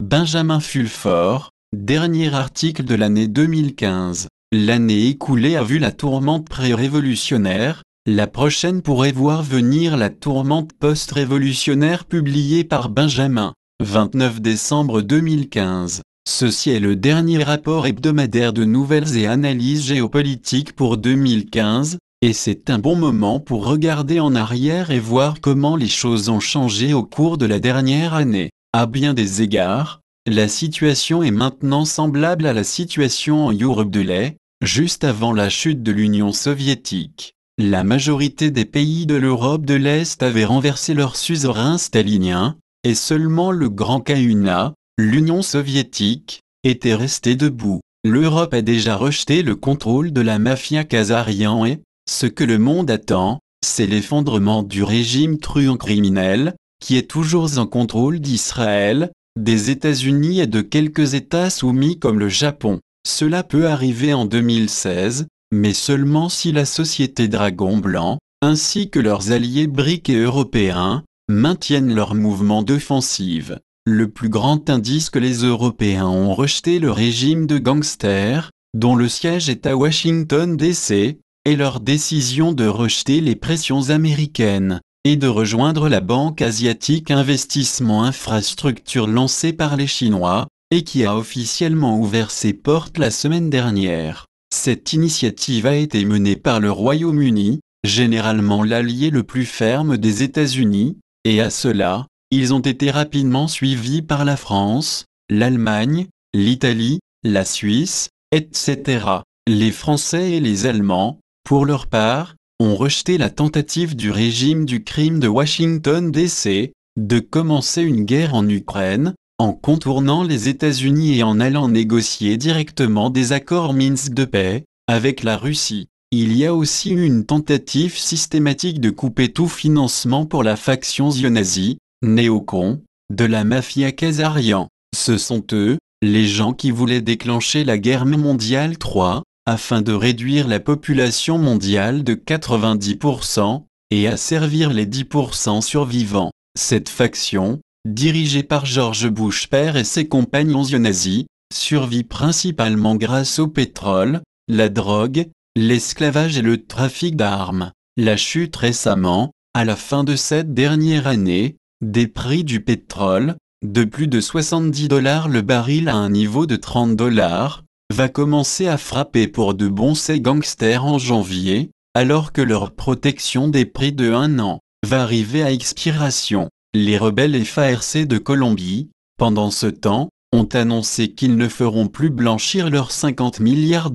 Benjamin Fulford, dernier article de l'année 2015. L'année écoulée a vu la tourmente pré-révolutionnaire, la prochaine pourrait voir venir la tourmente post-révolutionnaire publiée par Benjamin, 29 décembre 2015. Ceci est le dernier rapport hebdomadaire de nouvelles et analyses géopolitiques pour 2015, et c'est un bon moment pour regarder en arrière et voir comment les choses ont changé au cours de la dernière année. À bien des égards, la situation est maintenant semblable à la situation en Europe de l'Est, juste avant la chute de l'Union soviétique. La majorité des pays de l'Europe de l'Est avaient renversé leur suzerain stalinien, et seulement le Grand Kahuna, l'Union soviétique, était resté debout. L'Europe a déjà rejeté le contrôle de la mafia khazarian et, ce que le monde attend, c'est l'effondrement du régime truand criminel, qui est toujours en contrôle d'Israël, des États-Unis et de quelques États soumis comme le Japon. Cela peut arriver en 2016, mais seulement si la société Dragon Blanc, ainsi que leurs alliés briques et européens, maintiennent leur mouvement d'offensive. Le plus grand indice que les Européens ont rejeté le régime de gangsters, dont le siège est à Washington DC, est leur décision de rejeter les pressions américaines, et de rejoindre la Banque asiatique Investissement Infrastructure lancée par les Chinois, et qui a officiellement ouvert ses portes la semaine dernière. Cette initiative a été menée par le Royaume-Uni, généralement l'allié le plus ferme des États-Unis, et à cela, ils ont été rapidement suivis par la France, l'Allemagne, l'Italie, la Suisse, etc. Les Français et les Allemands, pour leur part, ont rejeté la tentative du régime du crime de Washington DC, de commencer une guerre en Ukraine, en contournant les États-Unis et en allant négocier directement des accords Minsk de paix, avec la Russie. Il y a aussi eu une tentative systématique de couper tout financement pour la faction zio-nazie, néocon, de la mafia khazarian. Ce sont eux, les gens qui voulaient déclencher la guerre mondiale 3, afin de réduire la population mondiale de 90%, et asservir les 10% survivants. Cette faction, dirigée par George Bush père et ses compagnons zio-nazis, survit principalement grâce au pétrole, la drogue, l'esclavage et le trafic d'armes. La chute récemment, à la fin de cette dernière année, des prix du pétrole, de plus de $70 le baril à un niveau de $30, va commencer à frapper pour de bon ces gangsters en janvier, alors que leur protection des prix de 1 an va arriver à expiration. Les rebelles FARC de Colombie, pendant ce temps, ont annoncé qu'ils ne feront plus blanchir leurs $50 milliards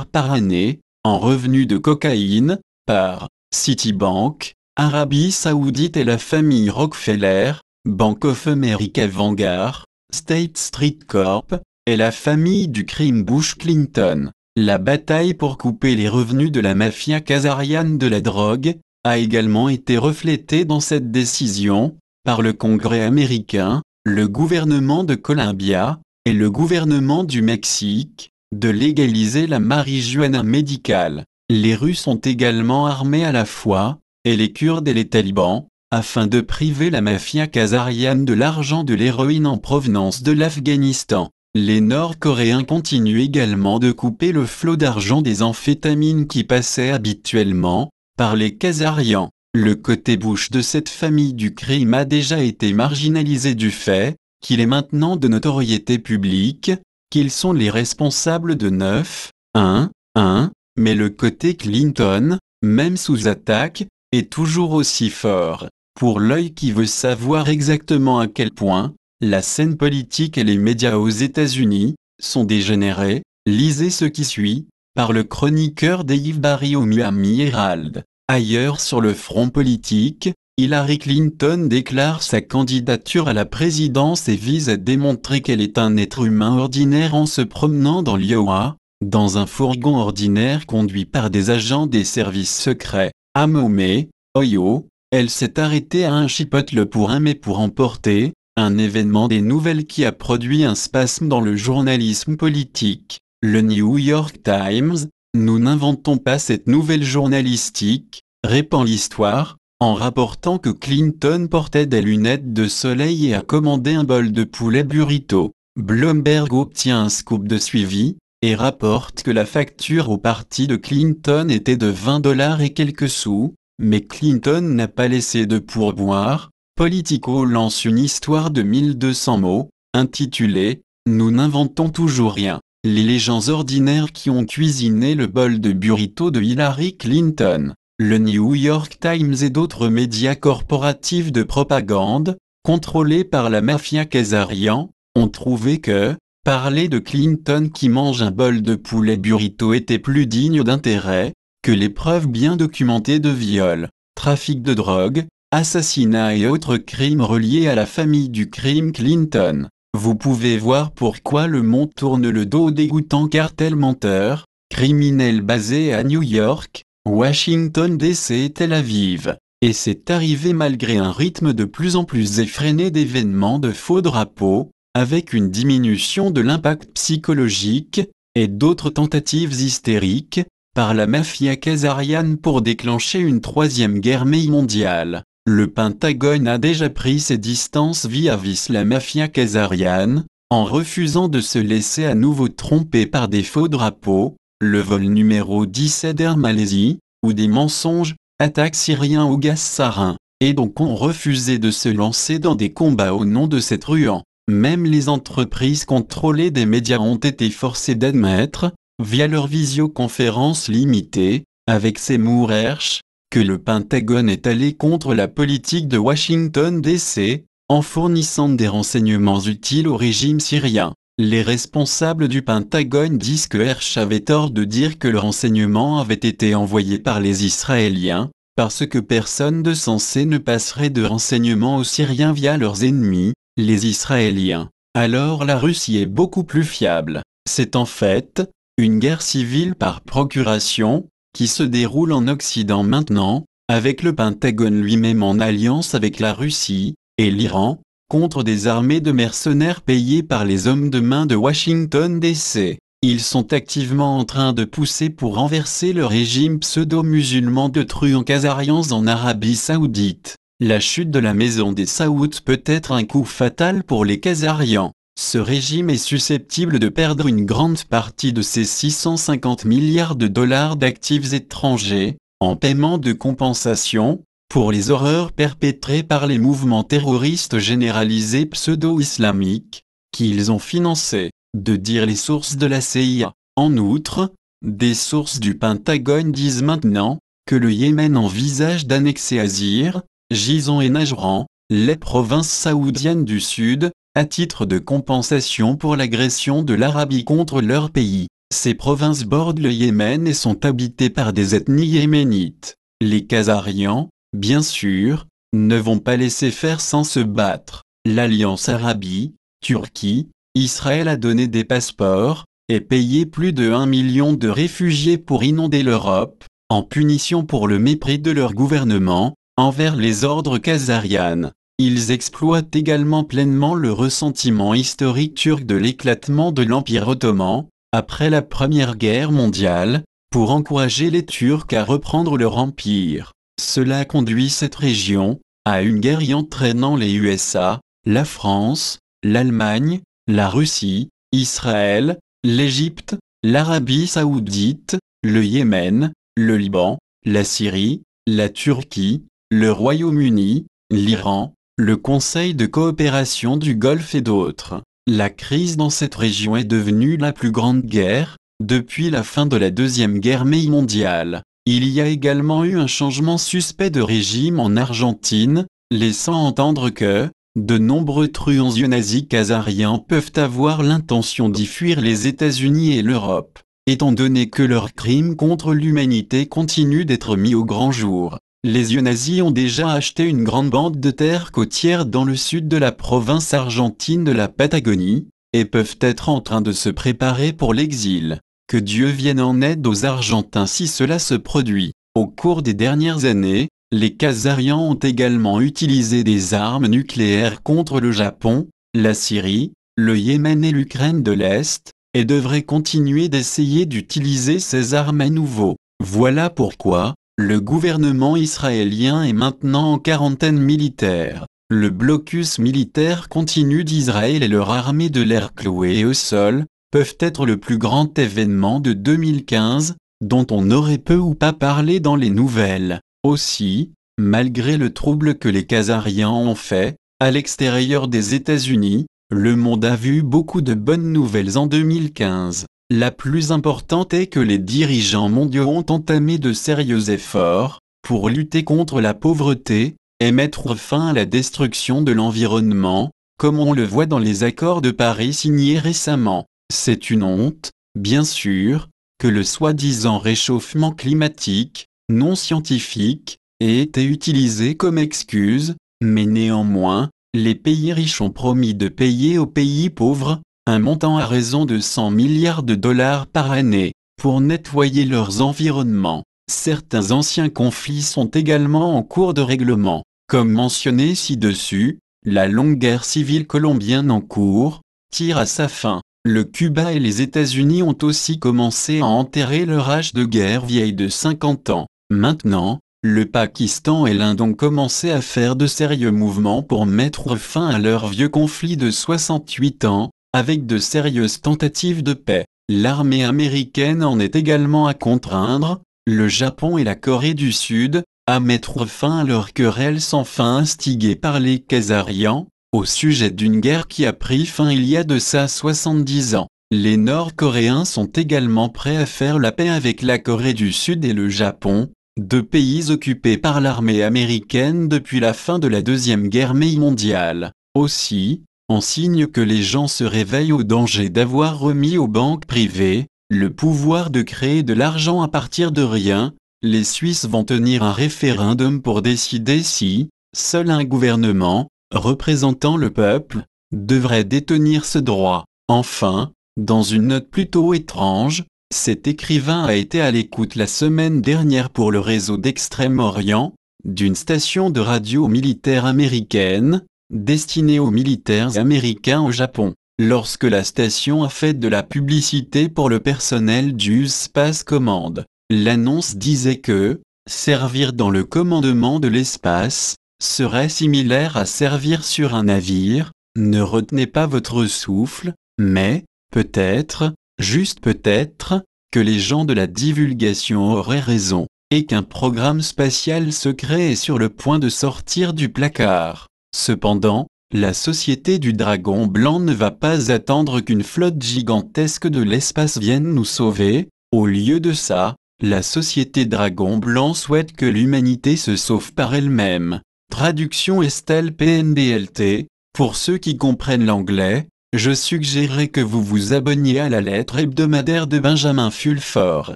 par année, en revenus de cocaïne, par Citibank, Arabie Saoudite et la famille Rockefeller, Bank of America Vanguard, State Street Corp, et la famille du crime Bush-Clinton. La bataille pour couper les revenus de la mafia khazariane de la drogue a également été reflétée dans cette décision, par le Congrès américain, le gouvernement de Columbia, et le gouvernement du Mexique, de légaliser la marijuana médicale. Les Russes sont également armés à la fois, et les Kurdes et les talibans, afin de priver la mafia khazariane de l'argent de l'héroïne en provenance de l'Afghanistan. Les Nord-Coréens continuent également de couper le flot d'argent des amphétamines qui passaient habituellement par les Khazarians. Le côté Bush de cette famille du crime a déjà été marginalisé du fait qu'il est maintenant de notoriété publique, qu'ils sont les responsables de 9/11, mais le côté Clinton, même sous attaque, est toujours aussi fort. Pour l'œil qui veut savoir exactement à quel point la scène politique et les médias aux États-Unis sont dégénérés, lisez ce qui suit, par le chroniqueur Dave Barry au Miami Herald. Ailleurs sur le front politique, Hillary Clinton déclare sa candidature à la présidence et vise à démontrer qu'elle est un être humain ordinaire en se promenant dans l'Iowa, dans un fourgon ordinaire conduit par des agents des services secrets. À Maumee, Ohio, elle s'est arrêtée à un Chipotle pour un mets pour emporter, un événement des nouvelles qui a produit un spasme dans le journalisme politique. Le New York Times, nous n'inventons pas cette nouvelle journalistique, répand l'histoire, en rapportant que Clinton portait des lunettes de soleil et a commandé un bol de poulet burrito. Bloomberg obtient un scoop de suivi, et rapporte que la facture au parti de Clinton était de 20 $ et quelques sous, mais Clinton n'a pas laissé de pourboire. Politico lance une histoire de 1200 mots, intitulée « Nous n'inventons toujours rien ». Les gens ordinaires qui ont cuisiné le bol de burrito de Hillary Clinton. Le New York Times et d'autres médias corporatifs de propagande, contrôlés par la mafia Kazarian, ont trouvé que parler de Clinton qui mange un bol de poulet burrito était plus digne d'intérêt que les preuves bien documentées de viol, trafic de drogue, assassinat et autres crimes reliés à la famille du crime Clinton. Vous pouvez voir pourquoi le monde tourne le dos au dégoûtant cartel menteur, criminel basé à New York, Washington DC et Tel Aviv. Et c'est arrivé malgré un rythme de plus en plus effréné d'événements de faux drapeaux, avec une diminution de l'impact psychologique, et d'autres tentatives hystériques, par la mafia kazariane pour déclencher une troisième guerre mondiale. Le Pentagone a déjà pris ses distances vis-à-vis la mafia kazariane, en refusant de se laisser à nouveau tromper par des faux drapeaux, le vol numéro 17 Air Malaisie, ou des mensonges, attaques syriens au gaz sarin, et donc ont refusé de se lancer dans des combats au nom de cette truand. Même les entreprises contrôlées des médias ont été forcées d'admettre, via leur visioconférence limitée, avec Seymour Hersh, que le Pentagone est allé contre la politique de Washington DC, en fournissant des renseignements utiles au régime syrien. Les responsables du Pentagone disent que Hersh avait tort de dire que le renseignement avait été envoyé par les Israéliens, parce que personne de sensé ne passerait de renseignements aux Syriens via leurs ennemis, les Israéliens. Alors la Russie est beaucoup plus fiable. C'est en fait une guerre civile par procuration, qui se déroule en Occident maintenant, avec le Pentagone lui-même en alliance avec la Russie et l'Iran, contre des armées de mercenaires payés par les hommes de main de Washington DC. Ils sont activement en train de pousser pour renverser le régime pseudo-musulman de truands khazarians en Arabie Saoudite. La chute de la maison des Saouds peut être un coup fatal pour les Khazarians. Ce régime est susceptible de perdre une grande partie de ses 650 milliards de dollars d'actifs étrangers, en paiement de compensation, pour les horreurs perpétrées par les mouvements terroristes généralisés pseudo-islamiques, qu'ils ont financés, de dire les sources de la CIA. En outre, des sources du Pentagone disent maintenant que le Yémen envisage d'annexer Azir, Gizon et Najran, les provinces saoudiennes du Sud, à titre de compensation pour l'agression de l'Arabie contre leur pays. Ces provinces bordent le Yémen et sont habitées par des ethnies yéménites. Les Khazarians, bien sûr, ne vont pas laisser faire sans se battre. L'Alliance Arabie, Turquie, Israël a donné des passeports, et payé plus de 1 million de réfugiés pour inonder l'Europe, en punition pour le mépris de leur gouvernement, envers les ordres khazarianes. Ils exploitent également pleinement le ressentiment historique turc de l'éclatement de l'Empire ottoman, après la Première Guerre mondiale, pour encourager les Turcs à reprendre leur empire. Cela conduit cette région à une guerre y entraînant les USA, la France, l'Allemagne, la Russie, Israël, l'Égypte, l'Arabie Saoudite, le Yémen, le Liban, la Syrie, la Turquie, le Royaume-Uni, l'Iran, le Conseil de coopération du Golfe et d'autres. La crise dans cette région est devenue la plus grande guerre depuis la fin de la Deuxième Guerre mondiale. Il y a également eu un changement suspect de régime en Argentine, laissant entendre que de nombreux truands nazis khazariens peuvent avoir l'intention d'y fuir les États-Unis et l'Europe, étant donné que leurs crimes contre l'humanité continuent d'être mis au grand jour. Les nazis ont déjà acheté une grande bande de terres côtières dans le sud de la province argentine de la Patagonie, et peuvent être en train de se préparer pour l'exil. Que Dieu vienne en aide aux Argentins si cela se produit. Au cours des dernières années, les Khazarians ont également utilisé des armes nucléaires contre le Japon, la Syrie, le Yémen et l'Ukraine de l'Est, et devraient continuer d'essayer d'utiliser ces armes à nouveau. Voilà pourquoi Le gouvernement israélien est maintenant en quarantaine militaire. Le blocus militaire continu d'Israël et leur armée de l'air clouée au sol peuvent être le plus grand événement de 2015, dont on aurait peu ou pas parlé dans les nouvelles. Aussi, malgré le trouble que les Khazariens ont fait, à l'extérieur des États-Unis, le monde a vu beaucoup de bonnes nouvelles en 2015. La plus importante est que les dirigeants mondiaux ont entamé de sérieux efforts pour lutter contre la pauvreté et mettre fin à la destruction de l'environnement, comme on le voit dans les accords de Paris signés récemment. C'est une honte, bien sûr, que le soi-disant réchauffement climatique, non scientifique, ait été utilisé comme excuse, mais néanmoins, les pays riches ont promis de payer aux pays pauvres un montant à raison de 100 milliards de dollars par année pour nettoyer leurs environnements. Certains anciens conflits sont également en cours de règlement. Comme mentionné ci-dessus, la longue guerre civile colombienne en cours tire à sa fin. Le Cuba et les États-Unis ont aussi commencé à enterrer leur âge de guerre vieille de 50 ans. Maintenant, le Pakistan et l'Inde ont commencé à faire de sérieux mouvements pour mettre fin à leur vieux conflit de 68 ans, avec de sérieuses tentatives de paix. L'armée américaine en est également à contraindre, le Japon et la Corée du Sud, à mettre fin à leur querelle sans fin instigée par les Khazarians, au sujet d'une guerre qui a pris fin il y a de ça 70 ans. Les Nord-Coréens sont également prêts à faire la paix avec la Corée du Sud et le Japon, deux pays occupés par l'armée américaine depuis la fin de la Deuxième Guerre mondiale. Aussi, en signe que les gens se réveillent au danger d'avoir remis aux banques privées le pouvoir de créer de l'argent à partir de rien, les Suisses vont tenir un référendum pour décider si seul un gouvernement, représentant le peuple, devrait détenir ce droit. Enfin, dans une note plutôt étrange, cet écrivain a été à l'écoute la semaine dernière pour le réseau d'Extrême-Orient, d'une station de radio militaire américaine, destinée aux militaires américains au Japon. Lorsque la station a fait de la publicité pour le personnel du Space Command, l'annonce disait que servir dans le commandement de l'espace serait similaire à servir sur un navire. Ne retenez pas votre souffle, mais peut-être, juste peut-être, que les gens de la divulgation auraient raison, et qu'un programme spatial secret est sur le point de sortir du placard. Cependant, la Société du Dragon Blanc ne va pas attendre qu'une flotte gigantesque de l'espace vienne nous sauver. Au lieu de ça, la Société Dragon Blanc souhaite que l'humanité se sauve par elle-même. Traduction Estelle PNBLT. Pour ceux qui comprennent l'anglais, je suggérerais que vous vous abonniez à la lettre hebdomadaire de Benjamin Fulford.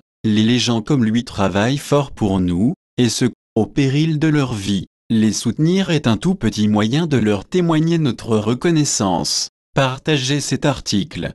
Les gens comme lui travaillent fort pour nous, et ce, au péril de leur vie. Les soutenir est un tout petit moyen de leur témoigner notre reconnaissance. Partagez cet article.